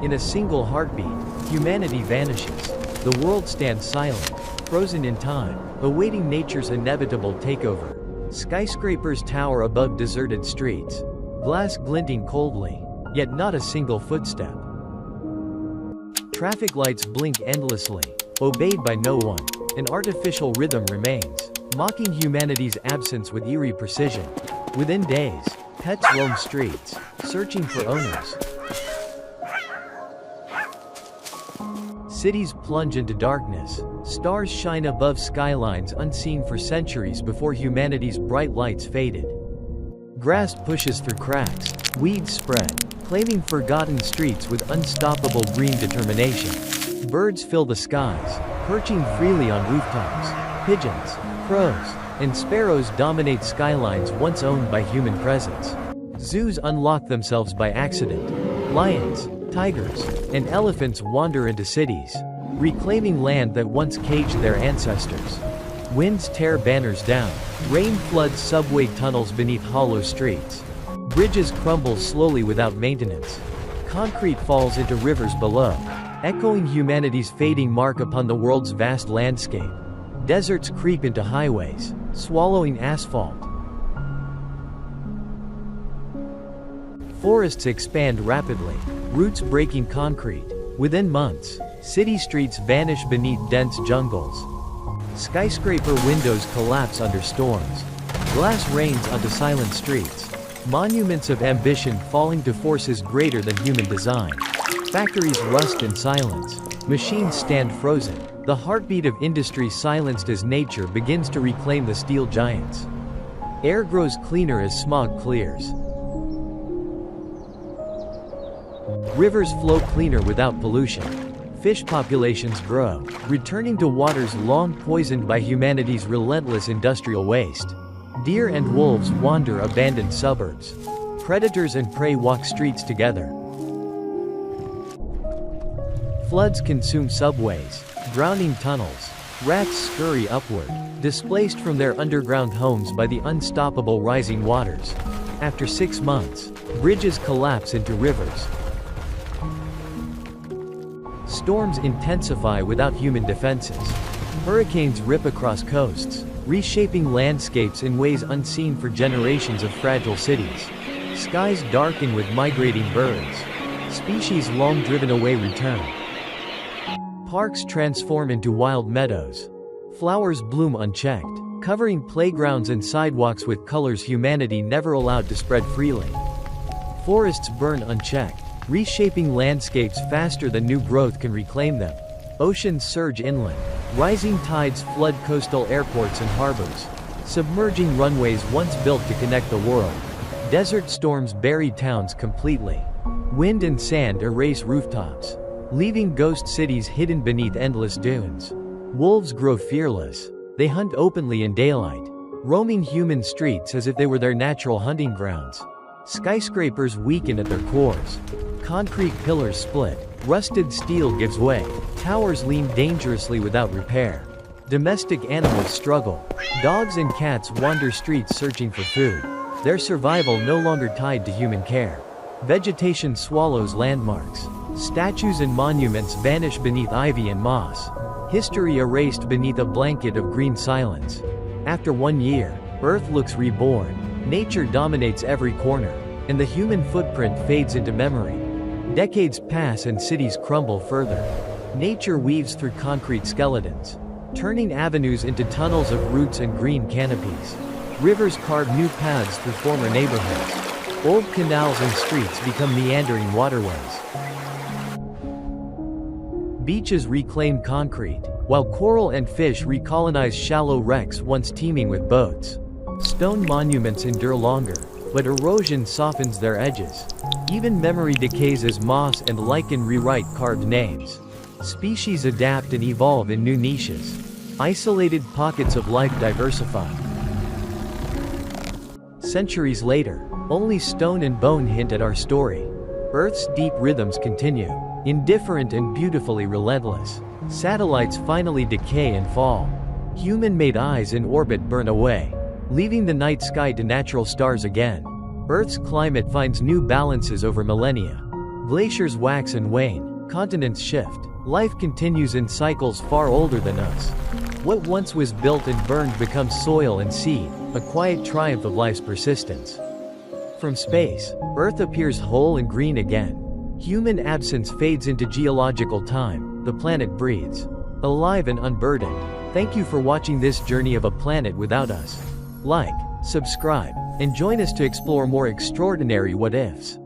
In a single heartbeat, humanity vanishes. The world stands silent, frozen in time, awaiting nature's inevitable takeover. Skyscrapers tower above deserted streets, glass glinting coldly, yet not a single footstep. Traffic lights blink endlessly, obeyed by no one. An artificial rhythm remains, mocking humanity's absence with eerie precision. Within days, pets roam streets, searching for owners. Cities plunge into darkness, stars shine above skylines unseen for centuries before humanity's bright lights faded. Grass pushes through cracks, weeds spread, claiming forgotten streets with unstoppable green determination. Birds fill the skies, perching freely on rooftops. Pigeons, crows, and sparrows dominate skylines once owned by human presence. Zoos unlock themselves by accident. Lions, tigers, and elephants wander into cities, reclaiming land that once caged their ancestors. Winds tear banners down, rain floods subway tunnels beneath hollow streets. Bridges crumble slowly without maintenance. Concrete falls into rivers below, echoing humanity's fading mark upon the world's vast landscape. Deserts creep into highways, swallowing asphalt. Forests expand rapidly, roots breaking concrete. Within months, city streets vanish beneath dense jungles. Skyscraper windows collapse under storms. Glass rains onto silent streets. Monuments of ambition falling to forces greater than human design. Factories rust in silence. Machines stand frozen. The heartbeat of industry silenced as nature begins to reclaim the steel giants. Air grows cleaner as smog clears. Rivers flow cleaner without pollution. Fish populations grow, returning to waters long poisoned by humanity's relentless industrial waste. Deer and wolves wander abandoned suburbs. Predators and prey walk streets together. Floods consume subways, drowning tunnels. Rats scurry upward, displaced from their underground homes by the unstoppable rising waters. After 6 months, bridges collapse into rivers. Storms intensify without human defenses. Hurricanes rip across coasts, reshaping landscapes in ways unseen for generations of fragile cities. Skies darken with migrating birds. Species long driven away return. Parks transform into wild meadows. Flowers bloom unchecked, covering playgrounds and sidewalks with colors humanity never allowed to spread freely. Forests burn unchecked, reshaping landscapes faster than new growth can reclaim them. Oceans surge inland. Rising tides flood coastal airports and harbors, submerging runways once built to connect the world. Desert storms bury towns completely. Wind and sand erase rooftops, leaving ghost cities hidden beneath endless dunes. Wolves grow fearless. They hunt openly in daylight, roaming human streets as if they were their natural hunting grounds. Skyscrapers weaken at their cores. Concrete pillars split. Rusted steel gives way. Towers lean dangerously without repair. Domestic animals struggle. Dogs and cats wander streets searching for food, their survival no longer tied to human care. Vegetation swallows landmarks. Statues and monuments vanish beneath ivy and moss. History erased beneath a blanket of green silence. After 1 year, Earth looks reborn. Nature dominates every corner, and the human footprint fades into memory. Decades pass and cities crumble further. Nature weaves through concrete skeletons, turning avenues into tunnels of roots and green canopies. Rivers carve new paths through former neighborhoods. Old canals and streets become meandering waterways. Beaches reclaim concrete, while coral and fish recolonize shallow wrecks once teeming with boats. Stone monuments endure longer, but erosion softens their edges. Even memory decays as moss and lichen rewrite carved names. Species adapt and evolve in new niches. Isolated pockets of life diversify. Centuries later, only stone and bone hint at our story. Earth's deep rhythms continue, indifferent and beautifully relentless. Satellites finally decay and fall. Human-made eyes in orbit burn away, leaving the night sky to natural stars again. Earth's climate finds new balances over millennia. Glaciers wax and wane, continents shift. Life continues in cycles far older than us. What once was built and burned becomes soil and seed, a quiet triumph of life's persistence. From space, Earth appears whole and green again. Human absence fades into geological time, the planet breathes. Alive and unburdened. Thank you for watching this journey of a planet without us. Like, subscribe, and join us to explore more extraordinary what-ifs.